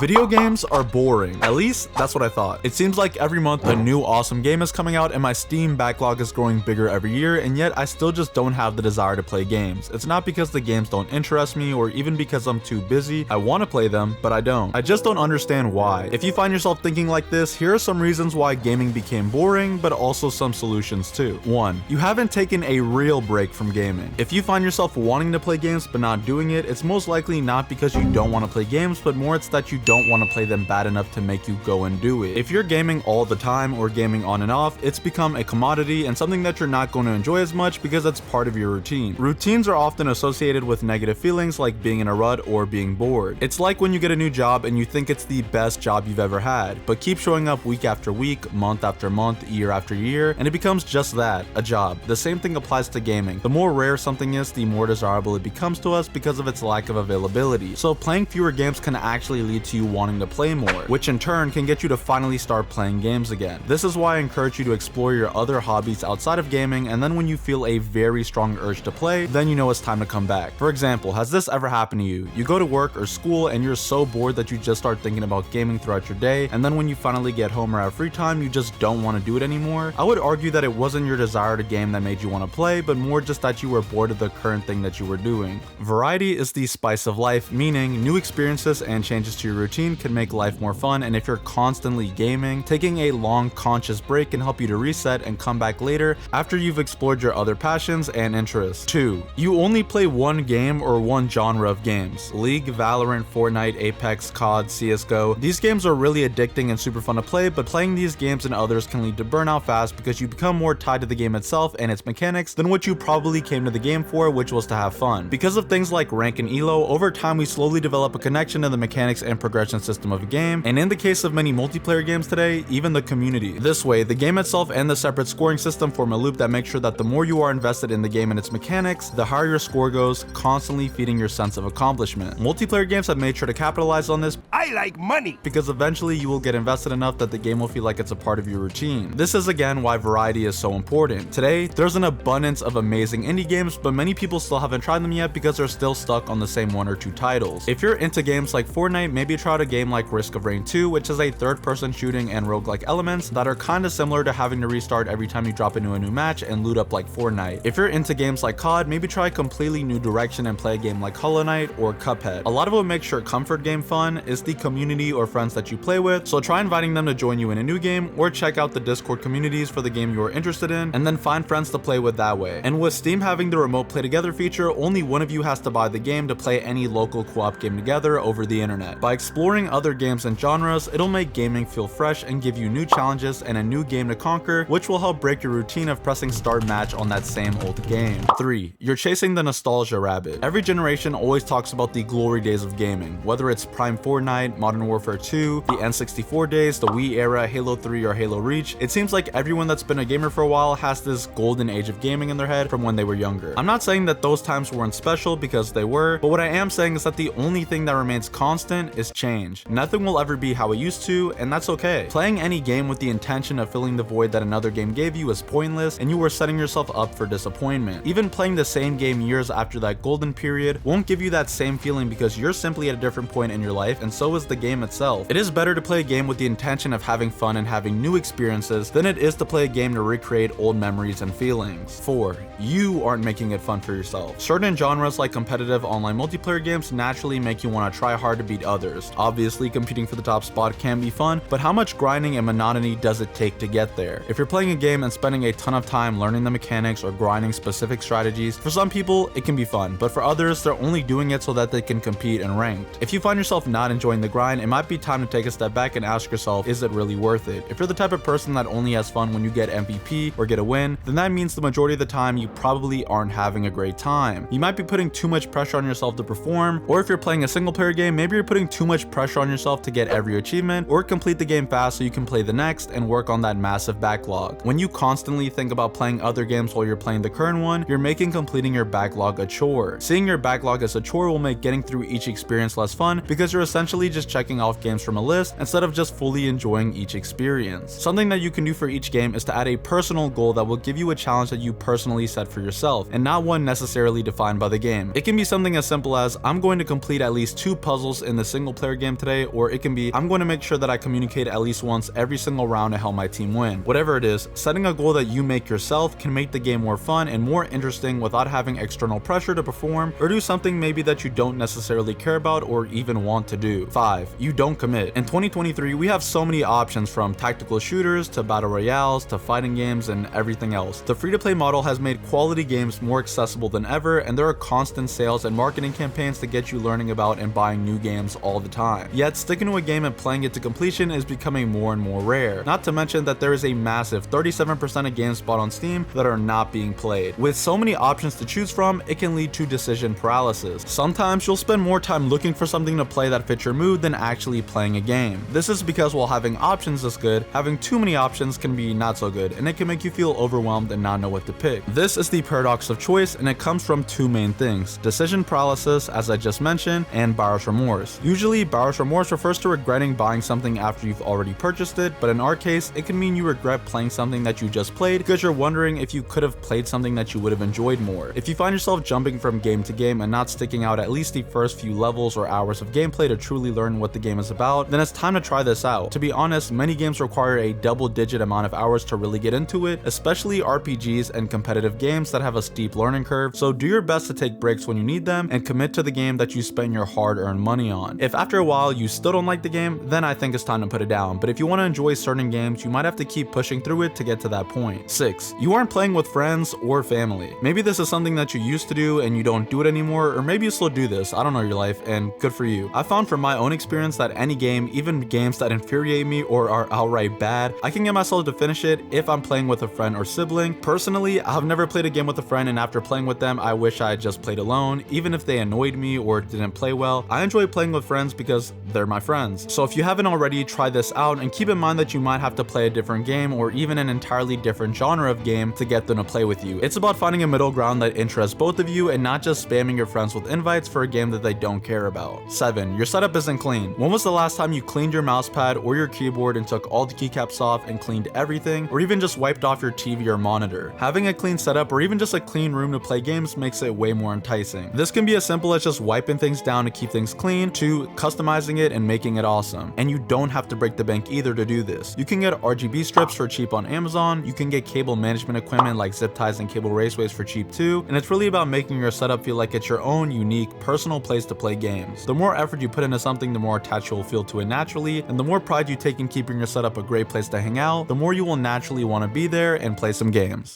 Video games are boring. At least, that's what I thought. It seems like every month a new awesome game is coming out and my Steam backlog is growing bigger every year, and yet I still just don't have the desire to play games. It's not because the games don't interest me or even because I'm too busy. I want to play them, but I don't. I just don't understand why. If you find yourself thinking like this, here are some reasons why gaming became boring, but also some solutions too. 1. You haven't taken a real break from gaming. If you find yourself wanting to play games but not doing it, it's most likely not because you don't want to play games, but more it's that you don't want to play them bad enough to make you go and do it. If you're gaming all the time or gaming on and off, it's become a commodity and something that you're not going to enjoy as much because it's part of your routine. Routines are often associated with negative feelings like being in a rut or being bored. It's like when you get a new job and you think it's the best job you've ever had, but keep showing up week after week, month after month, year after year, and it becomes just that, a job. The same thing applies to gaming. The more rare something is, the more desirable it becomes to us because of its lack of availability. So playing fewer games can actually lead to you wanting to play more, which in turn can get you to finally start playing games again. This is why I encourage you to explore your other hobbies outside of gaming, and then when you feel a very strong urge to play, then you know it's time to come back. For example, has this ever happened to you? You go to work or school and you're so bored that you just start thinking about gaming throughout your day, and then when you finally get home or have free time, you just don't want to do it anymore? I would argue that it wasn't your desire to game that made you want to play, but more just that you were bored of the current thing that you were doing. Variety is the spice of life, meaning new experiences and changes to your routine can make life more fun, and if you're constantly gaming, taking a long conscious break can help you to reset and come back later after you've explored your other passions and interests. 2. You only play one game or one genre of games. League, Valorant, Fortnite, Apex, COD, CSGO. These games are really addicting and super fun to play, but playing these games and others can lead to burnout fast because you become more tied to the game itself and its mechanics than what you probably came to the game for, which was to have fun. Because of things like rank and elo, over time we slowly develop a connection to the mechanics and progression system of a game, and in the case of many multiplayer games today, even the community. This way, the game itself and the separate scoring system form a loop that makes sure that the more you are invested in the game and its mechanics, the higher your score goes, constantly feeding your sense of accomplishment. Multiplayer games have made sure to capitalize on this. I like money! Because eventually you will get invested enough that the game will feel like it's a part of your routine. This is again why variety is so important. Today, there's an abundance of amazing indie games, but many people still haven't tried them yet because they're still stuck on the same one or two titles. If you're into games like Fortnite, maybe try out a game like Risk of Rain 2, which is a third-person shooting and roguelike elements that are kinda similar to having to restart every time you drop into a new match and loot up like Fortnite. If you're into games like COD, maybe try a completely new direction and play a game like Hollow Knight or Cuphead. A lot of what makes your comfort game fun is the community or friends that you play with, so try inviting them to join you in a new game or check out the Discord communities for the game you are interested in, and then find friends to play with that way. And with Steam having the remote play together feature, only one of you has to buy the game to play any local co-op game together over the internet. By exploring other games and genres, it'll make gaming feel fresh and give you new challenges and a new game to conquer, which will help break your routine of pressing start match on that same old game. 3. You're chasing the nostalgia rabbit. Every generation always talks about the glory days of gaming, whether it's Prime Fortnite, Modern Warfare 2, the N64 days, the Wii era, Halo 3, or Halo Reach. It seems like everyone that's been a gamer for a while has this golden age of gaming in their head from when they were younger. I'm not saying that those times weren't special, because they were, but what I am saying is that the only thing that remains constant is change. Nothing will ever be how it used to, and that's okay. Playing any game with the intention of filling the void that another game gave you is pointless, and you are setting yourself up for disappointment. Even playing the same game years after that golden period won't give you that same feeling because you're simply at a different point in your life, and so is the game itself. It is better to play a game with the intention of having fun and having new experiences than it is to play a game to recreate old memories and feelings. 4. You aren't making it fun for yourself. Certain genres like competitive online multiplayer games naturally make you want to try hard to beat others. Obviously, competing for the top spot can be fun, but how much grinding and monotony does it take to get there? If you're playing a game and spending a ton of time learning the mechanics or grinding specific strategies, for some people it can be fun, but for others they're only doing it so that they can compete in ranked. If you find yourself not enjoying the grind, it might be time to take a step back and ask yourself, is it really worth it? If you're the type of person that only has fun when you get MVP or get a win, then that means the majority of the time you probably aren't having a great time. You might be putting too much pressure on yourself to perform, or if you're playing a single player game, maybe you're putting too much pressure on yourself to get every achievement or complete the game fast so you can play the next and work on that massive backlog. When you constantly think about playing other games while you're playing the current one, you're making completing your backlog a chore. Seeing your backlog as a chore will make getting through each experience less fun because you're essentially just checking off games from a list instead of just fully enjoying each experience. Something that you can do for each game is to add a personal goal that will give you a challenge that you personally set for yourself, and not one necessarily defined by the game. It can be something as simple as, I'm going to complete at least 2 puzzles in the single player player game today, or it can be I'm going to make sure that I communicate at least once every single round to help my team win. Whatever it is, setting a goal that you make yourself can make the game more fun and more interesting without having external pressure to perform or do something maybe that you don't necessarily care about or even want to do. 5. You don't commit. In 2023, we have so many options from tactical shooters to battle royales to fighting games and everything else. The free-to-play model has made quality games more accessible than ever, and there are constant sales and marketing campaigns to get you learning about and buying new games all the time. Yet, sticking to a game and playing it to completion is becoming more and more rare. Not to mention that there is a massive 37% of games bought on Steam that are not being played. With so many options to choose from, it can lead to decision paralysis. Sometimes you'll spend more time looking for something to play that fits your mood than actually playing a game. This is because while having options is good, having too many options can be not so good, and it can make you feel overwhelmed and not know what to pick. This is the paradox of choice, and it comes from two main things: decision paralysis, as I just mentioned, and buyer's remorse. Usually, buyer's remorse refers to regretting buying something after you've already purchased it, but in our case, it can mean you regret playing something that you just played because you're wondering if you could have played something that you would have enjoyed more. If you find yourself jumping from game to game and not sticking out at least the first few levels or hours of gameplay to truly learn what the game is about, then it's time to try this out. To be honest, many games require a double-digit amount of hours to really get into it, especially RPGs and competitive games that have a steep learning curve, so do your best to take breaks when you need them and commit to the game that you spend your hard-earned money on. If after a while you still don't like the game, then I think it's time to put it down, but if you want to enjoy certain games, you might have to keep pushing through it to get to that point. 6. You aren't playing with friends or family. Maybe this is something that you used to do and you don't do it anymore, or maybe you still do this, I don't know your life, and good for you. I found from my own experience that any game, even games that infuriate me or are outright bad, I can get myself to finish it if I'm playing with a friend or sibling. Personally, I've never played a game with a friend and after playing with them, I wish I had just played alone, even if they annoyed me or didn't play well. I enjoy playing with friends because they're my friends. So if you haven't already, try this out and keep in mind that you might have to play a different game or even an entirely different genre of game to get them to play with you. It's about finding a middle ground that interests both of you and not just spamming your friends with invites for a game that they don't care about. 7. Your setup isn't clean. When was the last time you cleaned your mousepad or your keyboard and took all the keycaps off and cleaned everything, or even just wiped off your TV or monitor? Having a clean setup or even just a clean room to play games makes it way more enticing. This can be as simple as just wiping things down to keep things clean to customizing it and making it awesome. And you don't have to break the bank either to do this. You can get RGB strips for cheap on Amazon, you can get cable management equipment like zip ties and cable raceways for cheap too, and it's really about making your setup feel like it's your own unique personal place to play games. The more effort you put into something, the more attached you'll feel to it naturally, and the more pride you take in keeping your setup a great place to hang out, the more you will naturally want to be there and play some games.